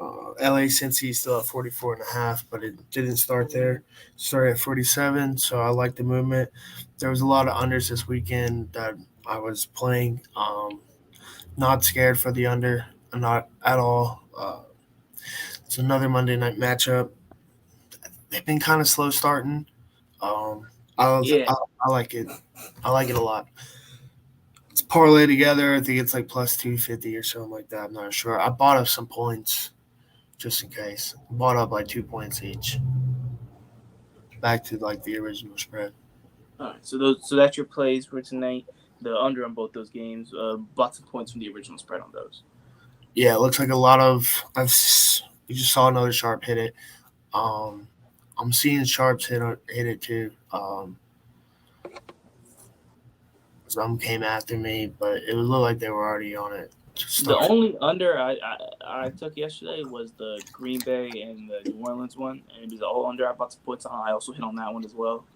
LA Cincy still at 44.5, but it didn't start there. Started at 47, so I like the movement. There was a lot of unders this weekend that I was playing. Not scared for the under, not at all. It's another Monday night matchup. They've been kind of slow starting. I like it. I like it a lot. It's parlay together. I think it's like plus 250 or something like that. I'm not sure. I bought up some points just in case. Bought up like 2 points each. Back to like the original spread. All right, so that's your plays for tonight. The under on both those games. Lots of points from the original spread on those. Yeah, it looks like a lot of. We just saw another sharp hit it. I'm seeing sharps hit it too. Some came after me, but it would look like they were already on it. The only under I took yesterday was the Green Bay and the New Orleans one, and it was all under. I bought some points on. I also hit on that one as well.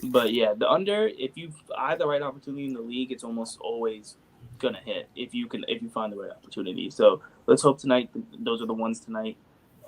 But yeah, the under. If you find the right opportunity in the league, it's almost always gonna hit. If you find the right opportunity. So let's hope tonight. Those are the ones tonight.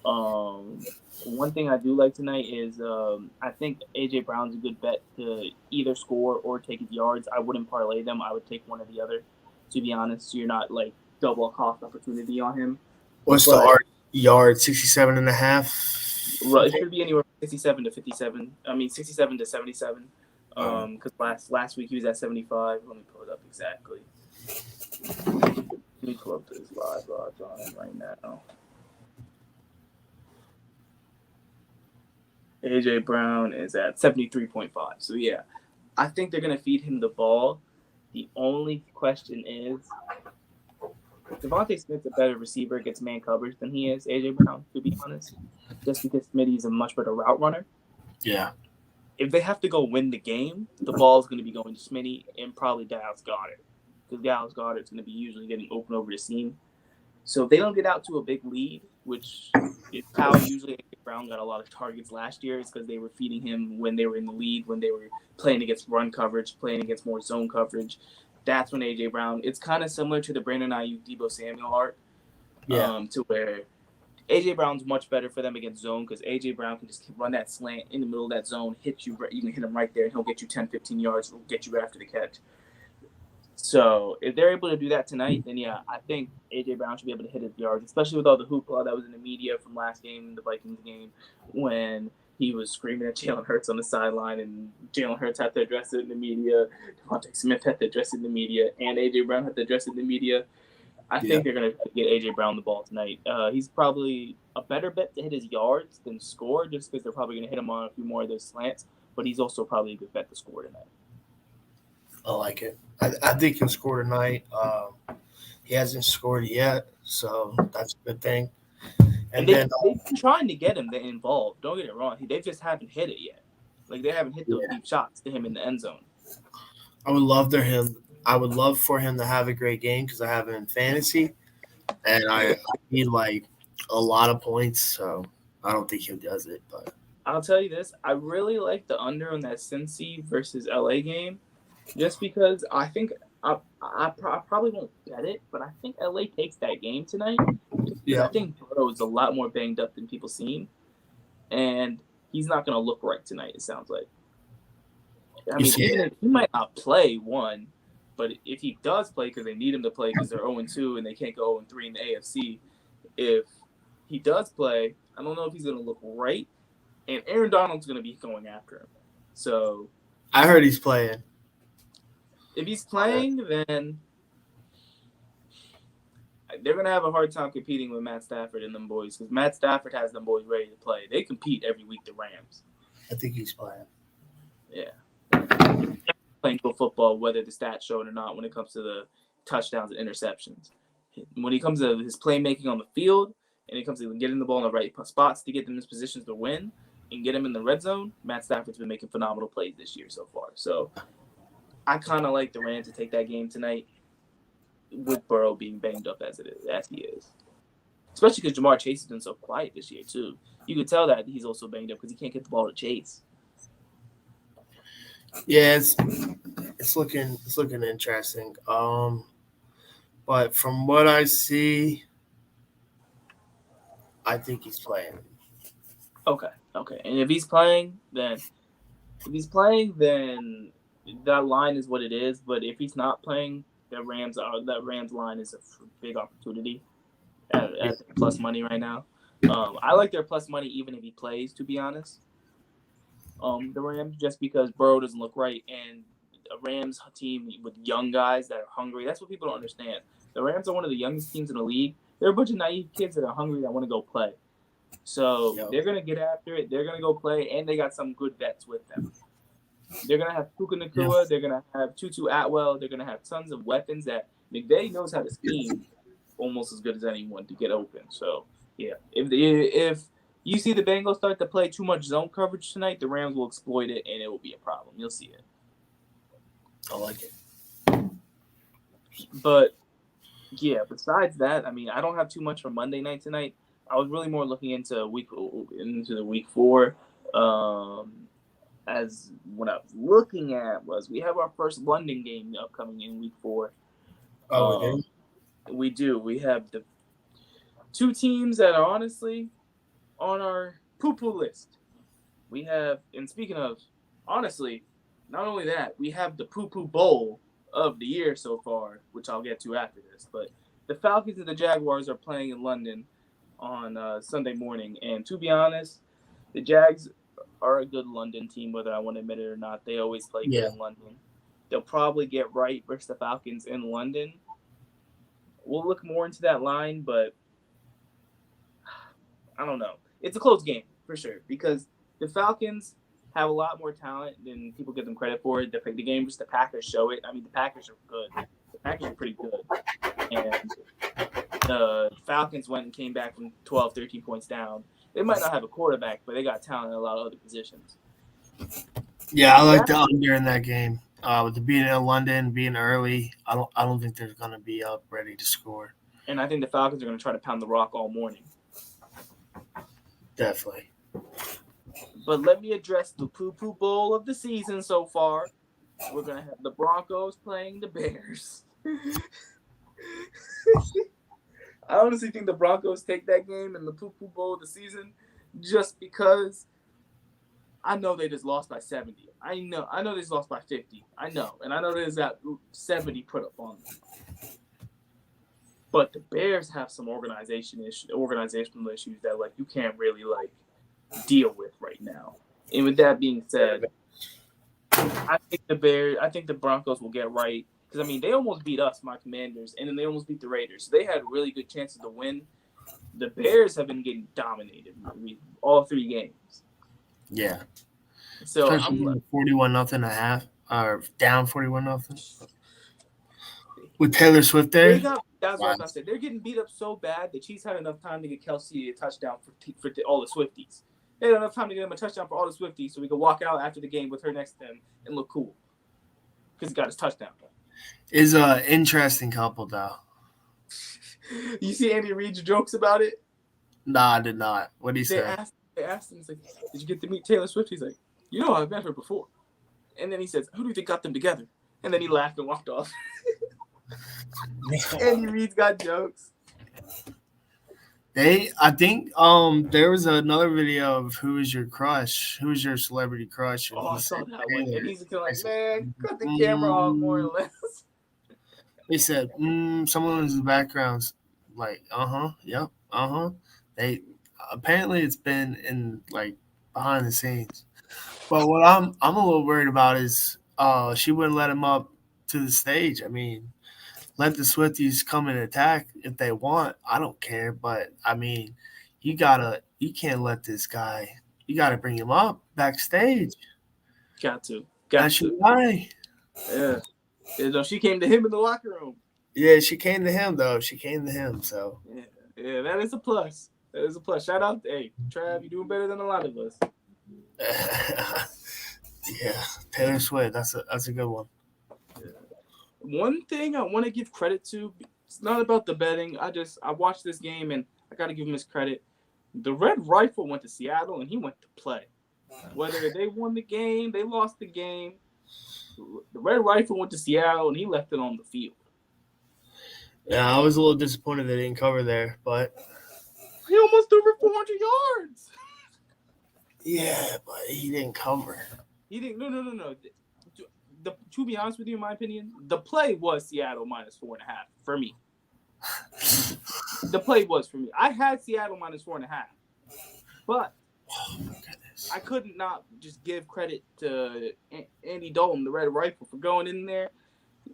One thing I do like tonight is I think AJ Brown's a good bet to either score or take his yards. I wouldn't parlay them. I would take one or the other. To be honest, so you're not like double cost opportunity on him. What's the yard? 67.5. Right, it should be anywhere from 67 to 57. I mean, 67 to 77. Because last week he was at 75. Let me pull it up exactly. Let me pull up this live odds on him right now. AJ Brown is at 73.5. So yeah, I think they're gonna feed him the ball. The only question is, Devontae Smith's a better receiver, gets man coverage than he is, AJ Brown, to be honest. Just because Smitty's a much better route runner. Yeah. If they have to go win the game, the ball's going to be going to Smitty and probably Dallas Goedert. Because Dallas Goedert's going to be usually getting open over the seam. So if they don't get out to a big lead, which is how usually AJ Brown got a lot of targets last year, is because they were feeding him when they were in the lead, when they were playing against run coverage, playing against more zone coverage. That's when AJ Brown. It's kind of similar to the Brandon Ayuk, Deebo Samuel arc, to where AJ Brown's much better for them against zone because AJ Brown can just run that slant in the middle of that zone, hit you. You can hit him right there, and he'll get you 10, 15 yards. He'll get you after the catch. So if they're able to do that tonight, then yeah, I think AJ Brown should be able to hit his yards, especially with all the hoopla that was in the media from last game, the Vikings game, when he was screaming at Jalen Hurts on the sideline, and Jalen Hurts had to address it in the media. Devontae Smith had to address it in the media, and AJ Brown had to address it in the media. I think they're going to get AJ Brown the ball tonight. He's probably a better bet to hit his yards than score, just because they're probably going to hit him on a few more of those slants. But he's also probably a good bet to score tonight. I like it. I think he'll score tonight. He hasn't scored yet, so that's a good thing. And they've been trying to get him involved. Don't get it wrong. They just haven't hit it yet. Like, they haven't hit those deep shots to him in the end zone. I would love for him to have a great game because I have him in fantasy, and I need like a lot of points. So I don't think he does it. But I'll tell you this: I really like the under on that Cincy versus LA game, just because I think I probably won't bet it, but I think LA takes that game tonight. I think Burrow is a lot more banged up than people seem, and he's not going to look right tonight. It sounds like. I mean, even if he might not play one, but if he does play because they need him to play because they're 0-2 and they can't go 0-3 in the AFC, if he does play, I don't know if he's going to look right, and Aaron Donald's going to be going after him. So I heard he's playing. If he's playing, then they're going to have a hard time competing with Matt Stafford and them boys because Matt Stafford has them boys ready to play. They compete every week, the Rams. I think he's playing. Yeah. Playing good football, whether the stats show it or not, when it comes to the touchdowns and interceptions. When it comes to his playmaking on the field, and it comes to getting the ball in the right spots to get them in positions to win and get him in the red zone, Matt Stafford's been making phenomenal plays this year so far. So I kind of like the Rams to take that game tonight with Burrow being banged up as he is. Especially because Jamar Chase has been so quiet this year, too. You could tell that he's also banged up because he can't get the ball to Chase. Yeah, it's looking interesting. But from what I see, I think he's playing. Okay. And if he's playing, then that line is what it is. But if he's not playing, that Rams line is a big opportunity at plus money right now. I like their plus money even if he plays, to be honest. The Rams, just because Burrow doesn't look right, and a Rams team with young guys that are hungry. That's what people don't understand. The Rams are one of the youngest teams in the league. They're a bunch of naive kids that are hungry that want to go play. So they're going to get after it. They're going to go play, and they got some good vets with them. They're going to have Puka Nacua. They're going to have Tutu Atwell. They're going to have tons of weapons that McVay knows how to scheme almost as good as anyone to get open. So, yeah, if you see the Bengals start to play too much zone coverage tonight, the Rams will exploit it, and it will be a problem. You'll see it. I like it. But, yeah, besides that, I mean, I don't have too much for Monday night tonight. I was really more looking into the week 4. As what I was looking at was we have our first London game upcoming in week 4. We do. We have the 2 teams that are honestly on our poo-poo list. We have, and speaking of, honestly, not only that, we have the poo-poo bowl of the year so far, which I'll get to after this. But the Falcons and the Jaguars are playing in London on Sunday morning. And to be honest, the Jags are a good London team, whether I want to admit it or not. They always play good in London. They'll probably get right versus the Falcons in London. We'll look more into that line, but I don't know. It's a close game for sure because the Falcons have a lot more talent than people give them credit for. The game just the Packers show it. I mean, the Packers are good. The Packers are pretty good. And the Falcons went and came back from 12, 13 points down. They might not have a quarterback, but they got talent in a lot of other positions. Yeah, I like the under in that game. With the being in London, being early, I don't think they're going to be up ready to score. And I think the Falcons are going to try to pound the rock all morning. Definitely. But let me address the poo-poo bowl of the season so far. We're going to have the Broncos playing the Bears. I honestly think the Broncos take that game in the poo-poo bowl of the season just because I know they just lost by 70. I know they just lost by 50. I know. And I know they just got 70 put up on them. But the Bears have some organizational issues that like you can't really like deal with right now. And with that being said, I think the Broncos will get right. Because, I mean, they almost beat us, my Commanders, and then they almost beat the Raiders. So they had really good chances to win. The Bears have been getting dominated all 3 games. Yeah. So especially I'm 41-0 a half, or down 41-0 with Taylor Swift there. That's what I was going to say. They're getting beat up so bad. The Chiefs had enough time to get Kelsey a touchdown for all the Swifties. They had enough time to get him a touchdown for all the Swifties so we could walk out after the game with her next to him and look cool because he got his touchdown. Is an interesting couple, though. You see Andy Reid's jokes about it? Nah, I did not. What did he say? They asked him, he's like, did you get to meet Taylor Swift? He's like, I've met her before. And then he says, who do you think got them together? And then he laughed and walked off. Andy Reid's got jokes. I think there was another video of who is your crush? Who is your celebrity crush? Oh, I saw that one. And he's like, man, cut the camera off more or less. They said, someone in the background's like, yep, They apparently it's been in like behind the scenes. But what I'm a little worried about is she wouldn't let him up to the stage. I mean, let the Swifties come and attack if they want. I don't care. But I mean, you can't let this guy. You gotta bring him up backstage. Got to. That's your guy. Yeah. No, she came to him in the locker room. Yeah, she came to him though. So yeah, that is a plus. Shout out, hey, Trav, you're doing better than a lot of us. Yeah, Taylor Swift. That's a good one. One thing I want to give credit to, it's not about the betting. I watched this game and I got to give him his credit. The Red Rifle went to Seattle and he went to play. Whether they won the game, they lost the game, the Red Rifle went to Seattle and he left it on the field. Yeah, I was a little disappointed they didn't cover there, but he almost threw for 400 yards. Yeah, but he didn't cover. He didn't. No. To be honest with you, in my opinion, the play was Seattle minus 4.5 for me. The play was for me. I had Seattle minus 4.5, but I couldn't not just give credit to Andy Dalton, the Red Rifle, for going in there.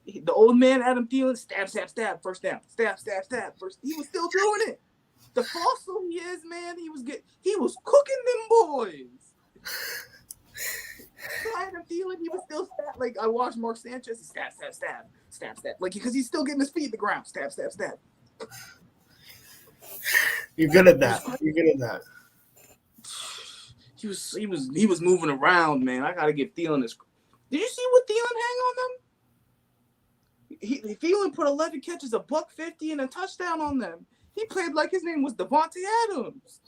The old man, Adam Thielen, stab, stab, stab, first down. Stab, stab, stab, first. He was still doing it. The fossil he is, man, he was cooking them boys. Adam Thielen, he was still stab. Like, I watched Mark Sanchez, stab, stab, stab, stab, stab. Like, because he's still getting his feet in the ground. Stab, stab, stab. You're good at that. You're good at that. He was moving around, man. I gotta give Thielen this. Did you see what Thielen hang on them? Thielen put 11 catches, $150, and a touchdown on them. He played like his name was Devontae Adams.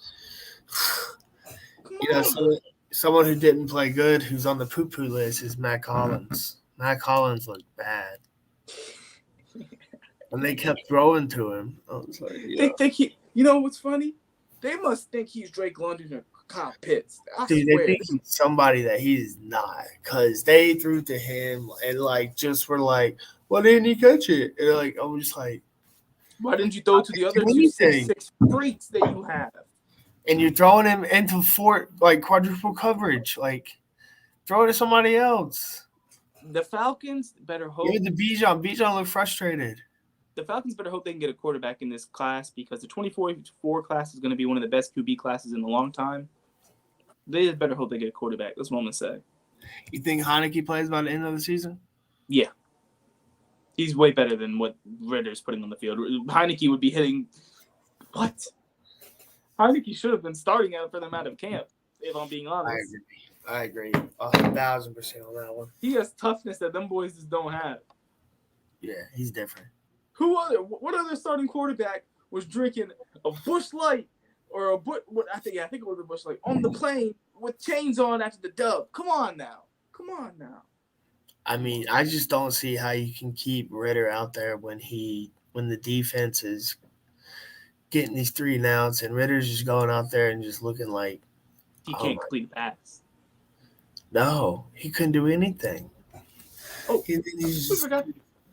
Come on. Someone who didn't play good, who's on the poo-poo list, is Matt Collins. Matt Collins looked bad. And they kept throwing to him. I was like, They think you know what's funny? They must think he's Drake London or Kyle Pitts. Dude, they think he's somebody that he's not. Because they threw to him and, like, just were like, why didn't he catch it? And, like, I was just like, why didn't you throw to the other 266 freaks that you have? And you're throwing him into quadruple coverage. Like, throw it to somebody else. The Falcons better hope. Give it to Bijan. Bijan looked frustrated. The Falcons better hope they can get a quarterback in this class because the 24 class is going to be one of the best QB classes in a long time. They just better hope they get a quarterback. That's what I'm going to say. You think Heineke plays by the end of the season? Yeah. He's way better than what Ritter's putting on the field. Heineke would be hitting – what? Heineke should have been starting out for them out of camp, if I'm being honest. I agree. 1,000% on that one. He has toughness that them boys just don't have. Yeah, he's different. What other starting quarterback was drinking a Busch Light or I think it was a Busch Light on the plane with chains on after the dub? Come on now. I mean, I just don't see how you can keep Ritter out there when the defense is getting these 3 and outs and Ritter's just going out there and just looking like he can't complete a pass. No, he couldn't do anything. Oh,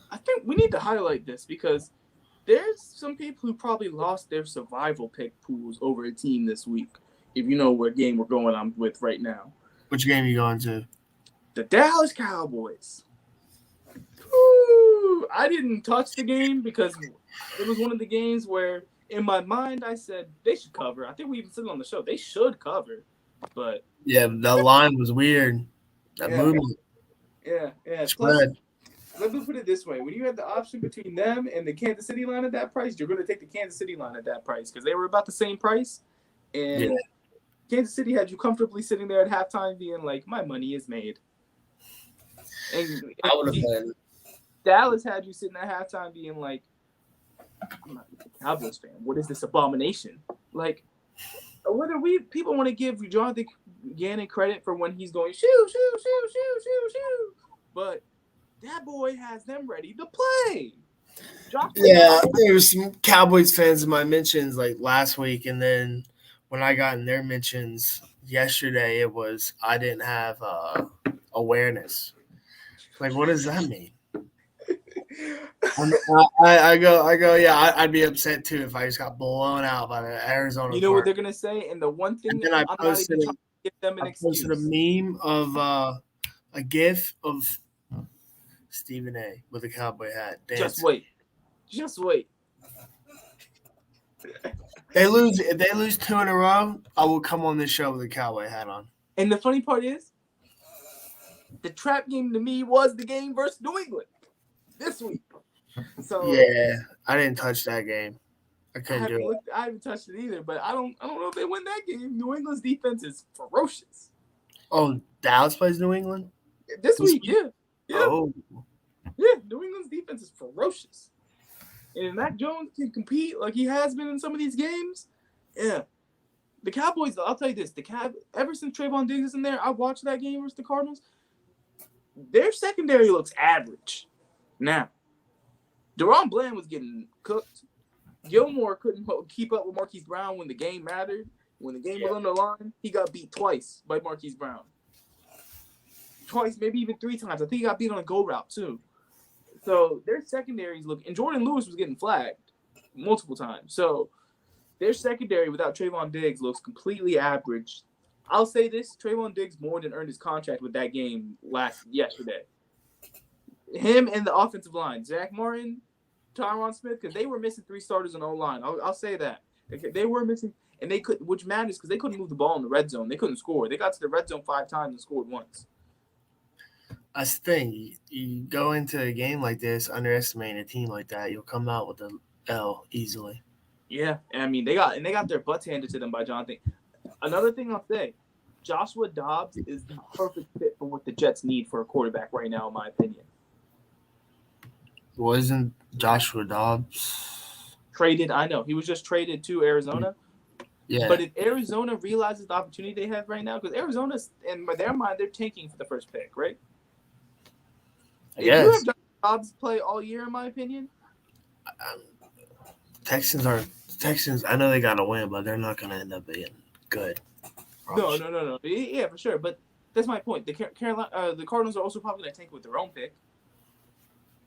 I think we need to highlight this because there's some people who probably lost their survival pick pools over a team this week. If you know what game we're going on with right now. Which game are you going to? The Dallas Cowboys. Ooh, I didn't touch the game because it was one of the games where in my mind I said they should cover. I think we even said it on the show. They should cover. But yeah, the line was weird. That movement. Yeah. Spread. Let me put it this way. When you have the option between them and the Kansas City line at that price, you're going to take the Kansas City line at that price because they were about the same price. And Kansas City had you comfortably sitting there at halftime being like, my money is made. And I would have been. Dallas had you sitting at halftime being like, I'm not a Cowboys fan. What is this abomination? Like, whether people want to give Jonathan Gannon credit for when he's going, shoo, but that boy has them ready to play. Yeah, there was some Cowboys fans in my mentions like last week, and then when I got in their mentions yesterday, it was I didn't have awareness. Like, what does that mean? I go. Yeah, I'd be upset too if I just got blown out by the Arizona. You know what they're gonna say, and the one thing I posted them an excuse. Posted a meme of a GIF of Stephen A. with a cowboy hat. Dancing. Just wait. If they lose 2 in a row, I will come on this show with a cowboy hat on. And the funny part is, the trap game to me was the game versus New England this week. So yeah, I didn't touch that game. I couldn't do it. I haven't touched it either, but I don't know if they win that game. New England's defense is ferocious. Oh, Dallas plays New England this week. Yeah. Oh, yeah. New England's defense is ferocious, and Mac Jones can compete like he has been in some of these games. Yeah, the Cowboys. I'll tell you this: ever since Trayvon Diggs is in there, I watched that game versus the Cardinals. Their secondary looks average now. Deron Bland was getting cooked. Gilmore couldn't keep up with Marquise Brown when the game mattered. When the game was on the line, he got beat twice by Marquise Brown. Twice, maybe even 3 times. I think he got beat on a go route, too. So their secondaries look – and Jordan Lewis was getting flagged multiple times. So their secondary without Trayvon Diggs looks completely average. I'll say this: Trayvon Diggs more than earned his contract with that game yesterday. Him and the offensive line, Zach Martin, Tyron Smith, because they were missing 3 starters on O-line. I'll say that. They were missing, and they could, which matters because they couldn't move the ball in the red zone. They couldn't score. They got to the red zone 5 times and scored once. That's the thing. You go into a game like this, underestimating a team like that, you'll come out with an L easily. Yeah, and I mean they got their butts handed to them by Jonathan. Another thing I'll say, Joshua Dobbs is the perfect fit for what the Jets need for a quarterback right now, in my opinion. Wasn't Joshua Dobbs Traded? I know he was just traded to Arizona. Yeah. But if Arizona realizes the opportunity they have right now, because Arizona's in their mind they're tanking for the first pick, right? If you have Joshua Dobbs play all year, in my opinion, Texans. I know they got to win, but they're not going to end up being good. No. Yeah, for sure. But that's my point. The Cardinals are also probably going to tank with their own pick.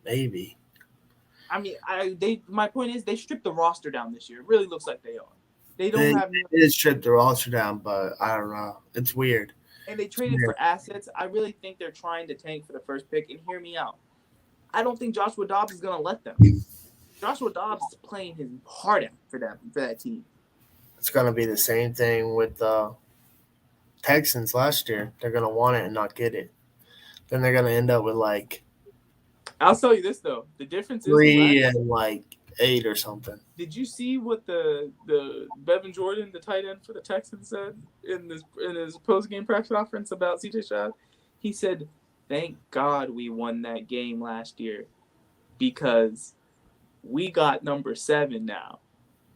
Maybe. I mean, my point is they stripped the roster down this year. It really looks like they are. They did strip the roster down, but I don't know. It's weird. And they traded for assets. I really think they're trying to tank for the first pick. And hear me out. I don't think Joshua Dobbs is going to let them. Joshua Dobbs is playing his heart out for that team. It's going to be the same thing with the Texans last year. They're going to want it and not get it. Then they're going to end up with I'll tell you this though, the difference is 3 and 8 or something. Did you see what the Bevan Jordan, the tight end for the Texans, said in his post-game press conference about C.J. Stroud? He said, "Thank God we won that game last year because we got number 7 now."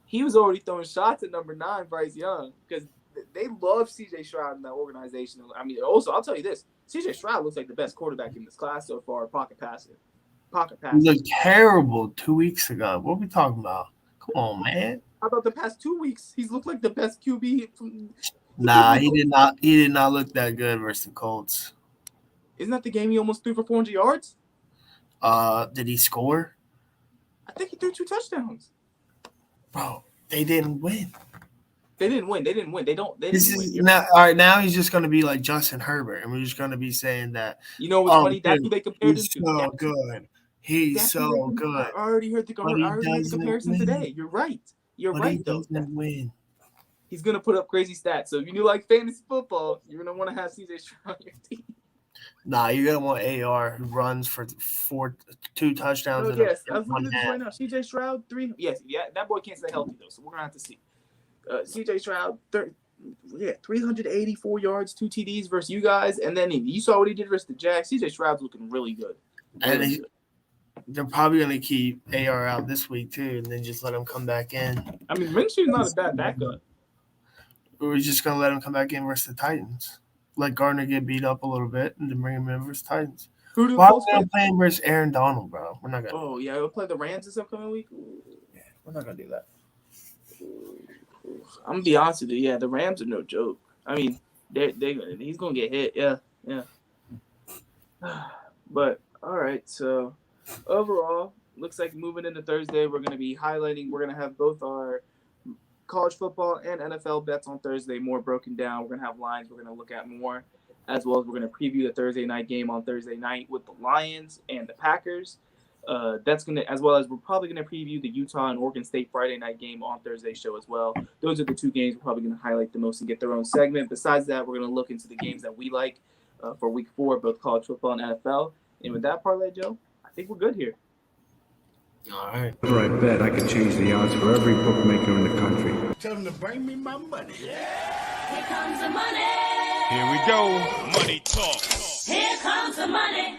He was already throwing shots at number 9, Bryce Young, because they love C.J. Stroud in that organization. I mean, also I'll tell you this: C.J. Stroud looks like the best quarterback in this class so far. Pocket passing. He looked terrible 2 weeks ago. What are we talking about? Come on, man. How about the past 2 weeks? He's looked like the best QB. Nah, he did not. He did not look that good versus the Colts. Isn't that the game he almost threw for 400 yards? Did he score? I think he threw 2 touchdowns. Bro, they didn't win. They didn't win. They didn't win. Now, all right, now he's just going to be like Justin Herbert, and we're just going to be saying that. You know what's funny? That's who they compared him to. So good. He's so good. I already heard the comparison today. You're right. You're right, though. Win. He's going to put up crazy stats. So if you like fantasy football, you're going to want to have CJ Stroud on your team. Nah, you're going to want AR who runs for 2 touchdowns. Oh, yes. I was looking at this right now. CJ Stroud, 3. Yes, yeah, that boy can't stay healthy, though. So we're going to have to see. CJ Stroud, 384 yards, 2 TDs versus you guys. And then you saw what he did versus the Jags. CJ Stroud's looking really good. They're probably going to keep AR out this week, too, and then just let him come back in. I mean, Minshew's not a bad backup. We're just going to let him come back in versus the Titans. Let Gardner get beat up a little bit and then bring him in versus Titans. Why are we playing versus Aaron Donald, bro? We're not going to. Oh, yeah, we'll play the Rams this upcoming week? Yeah, we're not going to do that. I'm going to be honest with you. Yeah, the Rams are no joke. I mean, he's going to get hit. Yeah. But, all right, so overall, looks like moving into Thursday, we're going to be highlighting, we're going to have both our college football and NFL bets on Thursday more broken down. We're going to have lines we're going to look at more, as well as we're going to preview the Thursday night game on Thursday night with the Lions and the Packers. That's going to, as well as we're probably going to preview the Utah and Oregon State Friday night game on Thursday's show as well. Those are the 2 games we're probably going to highlight the most and get their own segment. Besides that, we're going to look into the games that we like for week 4, both college football and NFL. And with that parlay, Joe, I think we're good here. All right. Whenever I bet, I could change the odds for every bookmaker in the country. Tell them to bring me my money. Here comes the money. Here we go. Money talk. Here comes the money.